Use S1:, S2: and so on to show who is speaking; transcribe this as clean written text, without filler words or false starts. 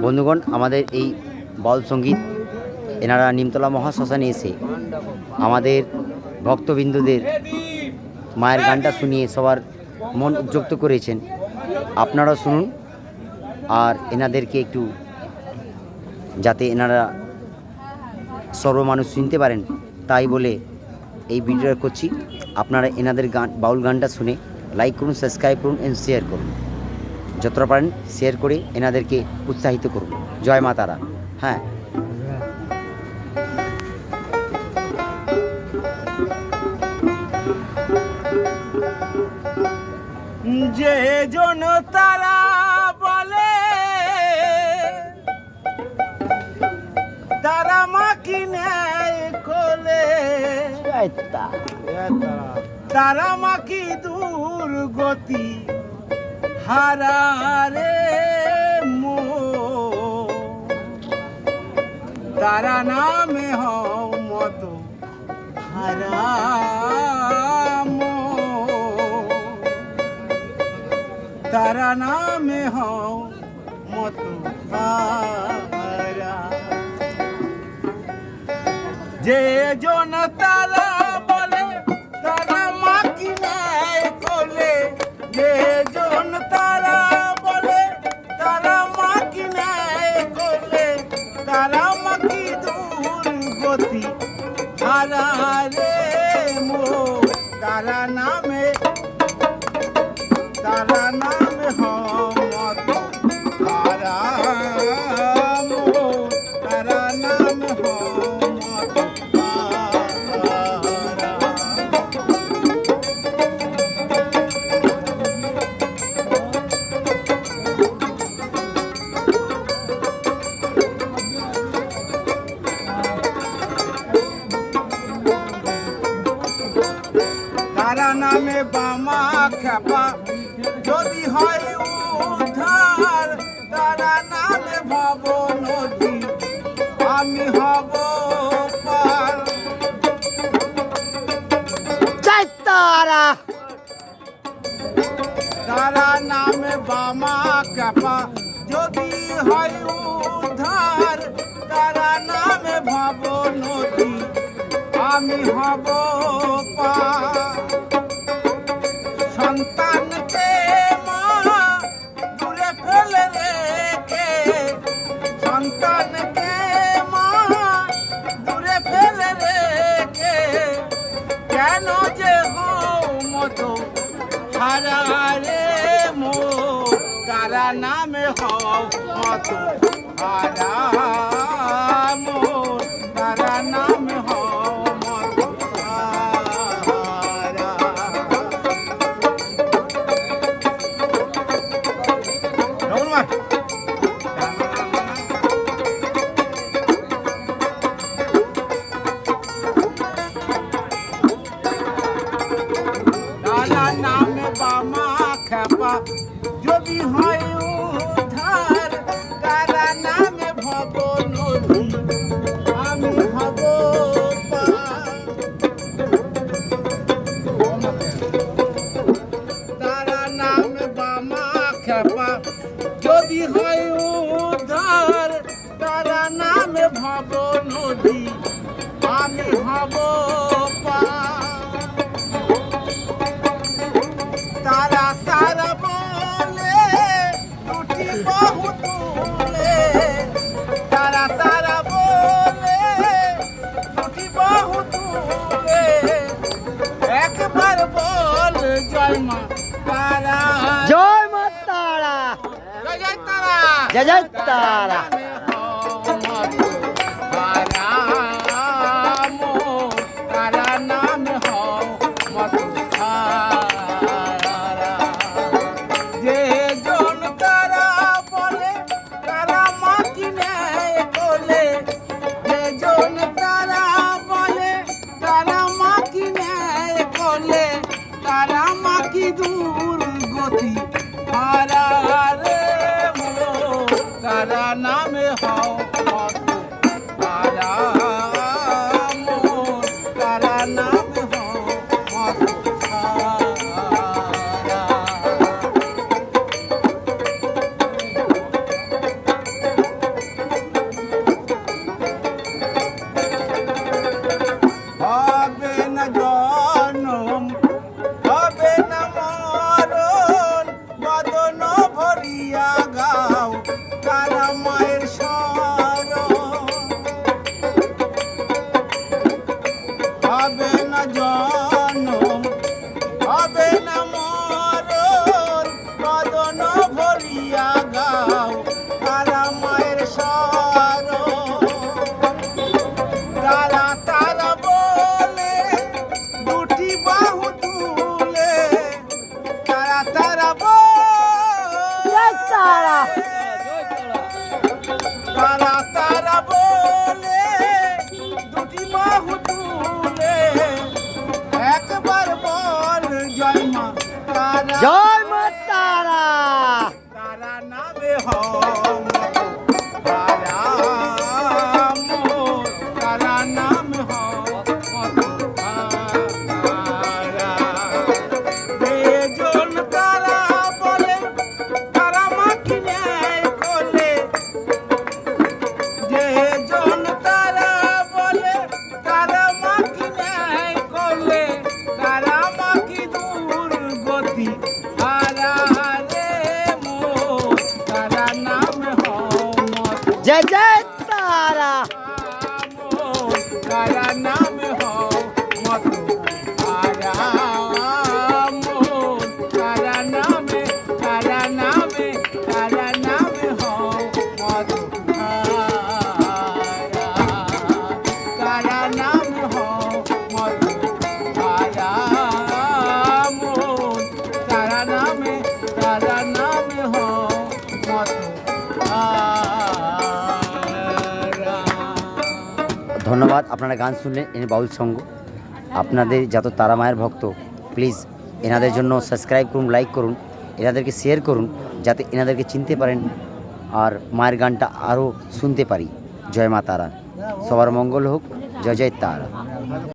S1: বন্ধুগণ, আমাদের এই বাউল সঙ্গীত এনারা নিমতলা মহাশ্মশানে এসে আমাদের ভক্তবিন্দুদের মায়ের গানটা শুনিয়ে সবার মন উদ্যক্ত করেছেন। আপনারা শুনুন আর এনাদেরকে একটু যাতে এনারা সর্বমানুষ শুনতে পারেন তাই বলে এই ভিডিওটা করছি। আপনারা এনাদের গান বাউল গানটা শুনে লাইক করুন, সাবস্ক্রাইব করুন এন্ড শেয়ার করুন। যতটা পারেন শেয়ার করে এনাদেরকে উৎসাহিত করুন। জয় মা তারা। হ্যাঁ,
S2: যে জন তারা বলে তারা মাকি নেয় কোলে, তারা মাকি দুর্গতি হারারে মো, তারা নামে হও মত হারাম, তারা নামে হও মত হারাম। যে জন তারা বলে তারা মাকি নেয় কোলে, যে জন তারা বলে তারা মাকি নেয় কোলে, তারা মাকি দুর্গতি হারারে মো, তারা নামে হমত হারাম, তারা নামে হমত তারা নামে বামা খেপা যদি হয় উদ্ধার, তারা নামে ভব নদী আমি হব পার।
S1: তারা
S2: তারা নামে বামা কাপা যদি হয় উদ্ধার, তারা নামে ভব নদী আমি হব পার। সন্তানকে মা দূরে ফেলে রেখে, সন্তানকে মা দূরে ফেলে রেখে, কেন যে হও মত হারারে মো, তারা নামে হও মত হারাম, তারা নামে হও মত হারাম। তারা নামে বামা খেপা যদি হয় উদ্ধার, তারা নামে ভব নদী আমি হব পার। তারা নামে বামা খেপা যদি হয় উদ্ধার, তারা নামে ভব নদী আমি হব পার। তারা তারা বলে দুটি বাহু তুলে, তারা তারা বলে দুটি বাহু তুলে, একবার বল জয় মা তারা,
S1: জয় মা তারা,
S2: জয় জয় তারা,
S1: জয় জয় তারা।
S2: তারা নাম হও মত যে জন তারা বলে তারা মাকি নেয় কোলে, যে জন তারা বলে তারা মাকি নেয় কোলে, তারা মাকি দুর্গতি হারারে মো, তারা নামে হও মত হারাম, তারা নামে হও মত হারাম। মায়ের শরণ হবে না জনম হবে না মরণ কদন ভরিয়া গাও তারা মায়ের শরণ তারা তারা বলে দুটি বাহু তুলে তারা তারা বলে তারা তারা বলে দুটি বাহু তুলে একবার বল জয় মা তারা
S1: জয় মা তারা।
S2: তারা নামে হম তারা মোর তারা নাম হম তারা বেজন তারা বলে তারা মাকে ন্যায় করলে যেজন তারা বলে তারা মাকে ন্যায় করলে তারা মাকে দুর্গতি হারা রে মোর তারা নাম হমত
S1: জয় জয় তারা।
S2: মোর তারা নাম হমত হারা মোর তারা নামে তারা নামে তারা নামে হমত হারা তারা নাম হমত হারা মোর তারা নামে হমত হারা।
S1: ধন্যবাদ, আপনারা গান শুনলেন এনে বাউল সঙ্গ। আপনাদের যত তারা মায়ের ভক্ত প্লিজ এনাদের জন্য সাবস্ক্রাইব করুন, লাইক করুন, এনাদেরকে শেয়ার করুন যাতে এনাদেরকে চিনতে পারেন আর মায়ের গানটা আরও শুনতে পারি। জয় মা তারা, সবার মঙ্গল হোক। জয় জয় তারা।